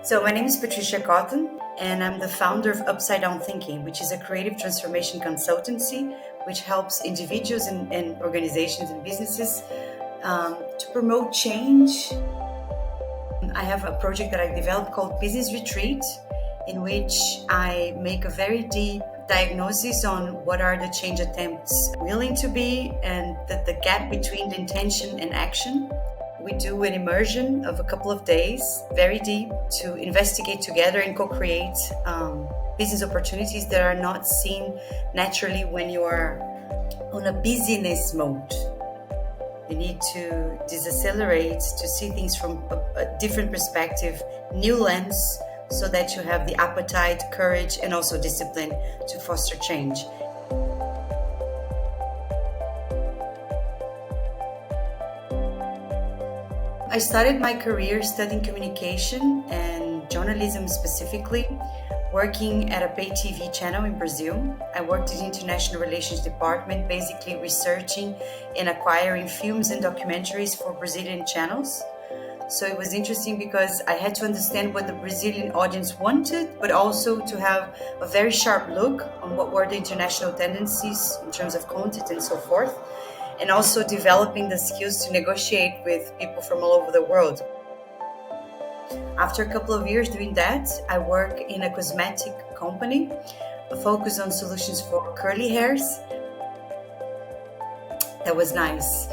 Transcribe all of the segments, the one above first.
So my name is Patricia and I'm the founder of Upside Down Thinking, which is a creative transformation consultancy which helps individuals and organizations and businesses to promote change. I have a project that I developed called Business Retreat, in which I make a very deep diagnosis on what are the change attempts willing to be and the gap between the intention and action. We do an immersion of a couple of days, very deep, to investigate together and co-create business opportunities that are not seen naturally when you are on a busyness mode. You need to decelerate to see things from a different perspective, new lens, so that you have the appetite, courage, and also discipline to foster change. I started my career studying communication and journalism specifically, working at a pay TV channel in Brazil. I worked in the international relations department, basically researching and acquiring films and documentaries for Brazilian channels. So it was interesting because I had to understand what the Brazilian audience wanted, but also to have a very sharp look on what were the international tendencies in terms of content and so forth, and also developing the skills to negotiate with people from all over the world. After a couple of years doing that, I work in a cosmetic company, focused on solutions for curly hairs. That was nice.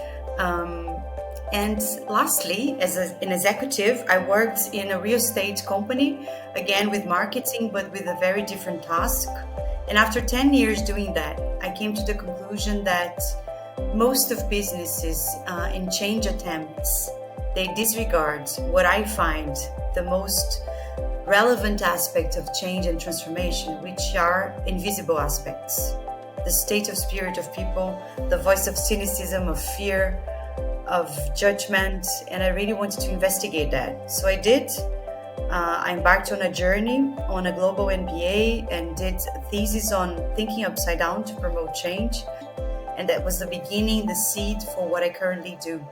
And lastly, as an executive, I worked in a real estate company, again with marketing, but with a very different task. And after 10 years doing that, I came to the conclusion that most of businesses in change attempts, they disregard what I find the most relevant aspect of change and transformation, which are invisible aspects. The state of spirit of people, the voice of cynicism, of fear, of judgment, and I really wanted to investigate that. So I did. I embarked on a journey on a global MBA and did a thesis on thinking upside down to promote change. And that was the beginning, the seed for what I currently do.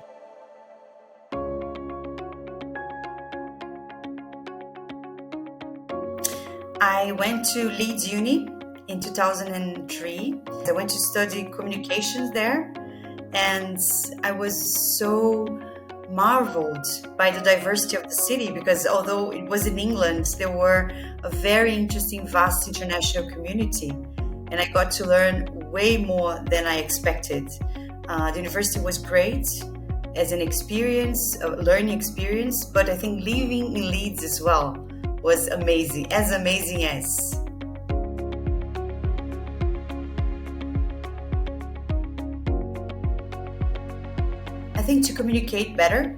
I went to Leeds Uni in 2003. I went to study communications there. And I was so marveled by the diversity of the city because although it was in England, there were a very interesting, vast international community. And I got to learn way more than I expected. The university was great as an experience, a learning experience, but I think living in Leeds as well was amazing as I think to communicate better,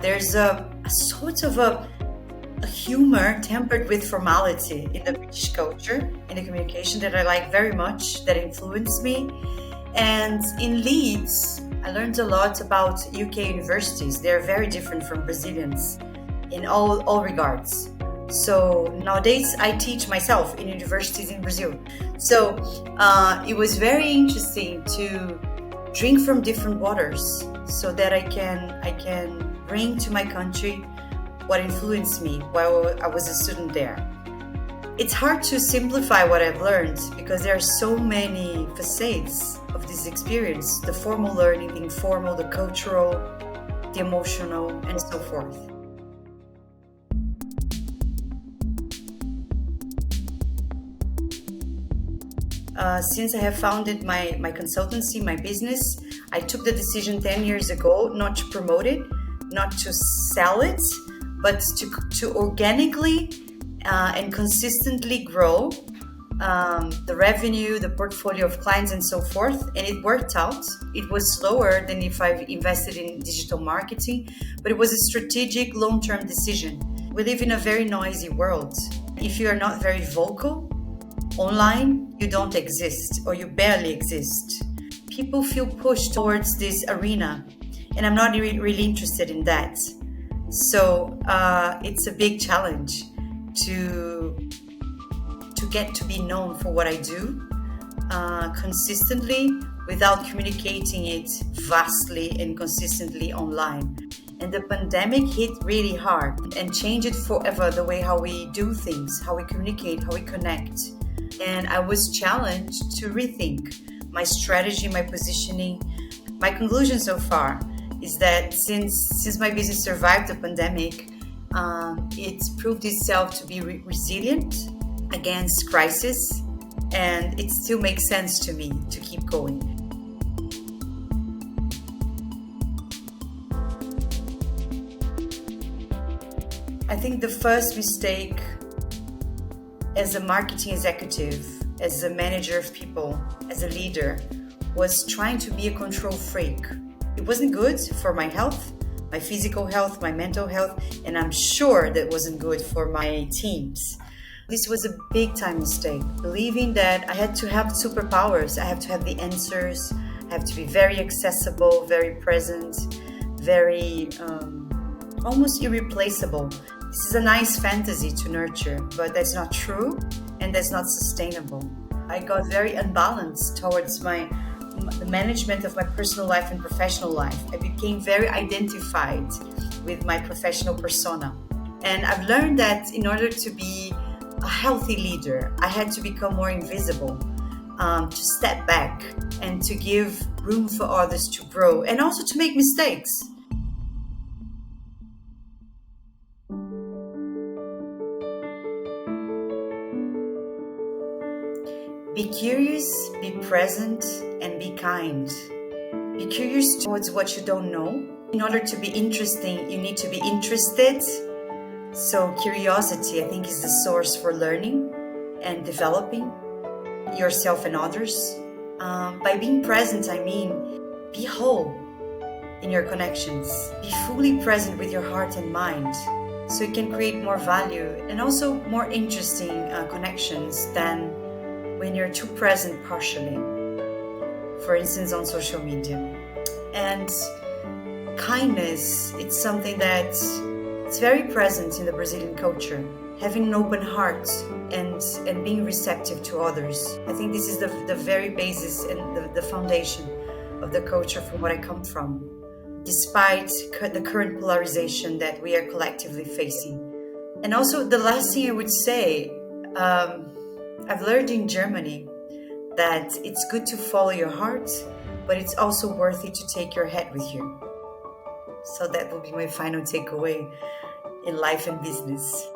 there's a sort of a humor tempered with formality in the British culture, in the communication that I like very much, that influenced me. And in Leeds, I learned a lot about UK universities. They're very different from Brazilians in all regards. So nowadays I teach myself in universities in Brazil. So it was very interesting to drink from different waters so that I can bring to my country what influenced me while I was a student there. It's hard to simplify what I've learned because there are so many facets of this experience, the formal learning, the informal, the cultural, the emotional, and so forth. Since I have founded my consultancy, my business, I took the decision 10 years ago not to promote it, not to sell it, but to organically and consistently grow the revenue, the portfolio of clients, and so forth. And it worked out. It was slower than if I invested in digital marketing, but it was a strategic long-term decision. We live in a very noisy world. If you are not very vocal online, you don't exist, or you barely exist. People feel pushed towards this arena, and I'm not really interested in that. So it's a big challenge to get to be known for what I do consistently without communicating it vastly and consistently online. And the pandemic hit really hard and changed it forever, the way how we do things, how we communicate, how we connect. And I was challenged to rethink my strategy, my positioning. My conclusion so far is that since my business survived the pandemic, it's proved itself to be resilient against crisis, and it still makes sense to me to keep going. I think the first mistake as a marketing executive, as a manager of people, as a leader, was trying to be a control freak. It wasn't good for my health, my physical health, my mental health, and I'm sure that wasn't good for my teams. This was a big time mistake, believing that I had to have superpowers, I have to have the answers, I have to be very accessible, very present, very almost irreplaceable. This is a nice fantasy to nurture, but that's not true and that's not sustainable. I got very unbalanced towards the management of my personal life and professional life. I became very identified with my professional persona. And I've learned that in order to be a healthy leader, I had to become more invisible, to step back and to give room for others to grow and also to make mistakes. Be curious, be present, and be kind. Be curious towards what you don't know. In order to be interesting, you need to be interested. So curiosity, I think, is the source for learning and developing yourself and others. By being present, I mean, be whole in your connections. Be fully present with your heart and mind, so you can create more value and also more interesting connections than when you're too present partially, for instance, on social media. And kindness, it's something that it's very present in the Brazilian culture. Having an open heart and being receptive to others. I think this is the very basis and the foundation of the culture from what I come from, despite the current polarization that we are collectively facing. And also the last thing I would say, I've learned in Germany that it's good to follow your heart, but it's also worth it to take your head with you. So that will be my final takeaway in life and business.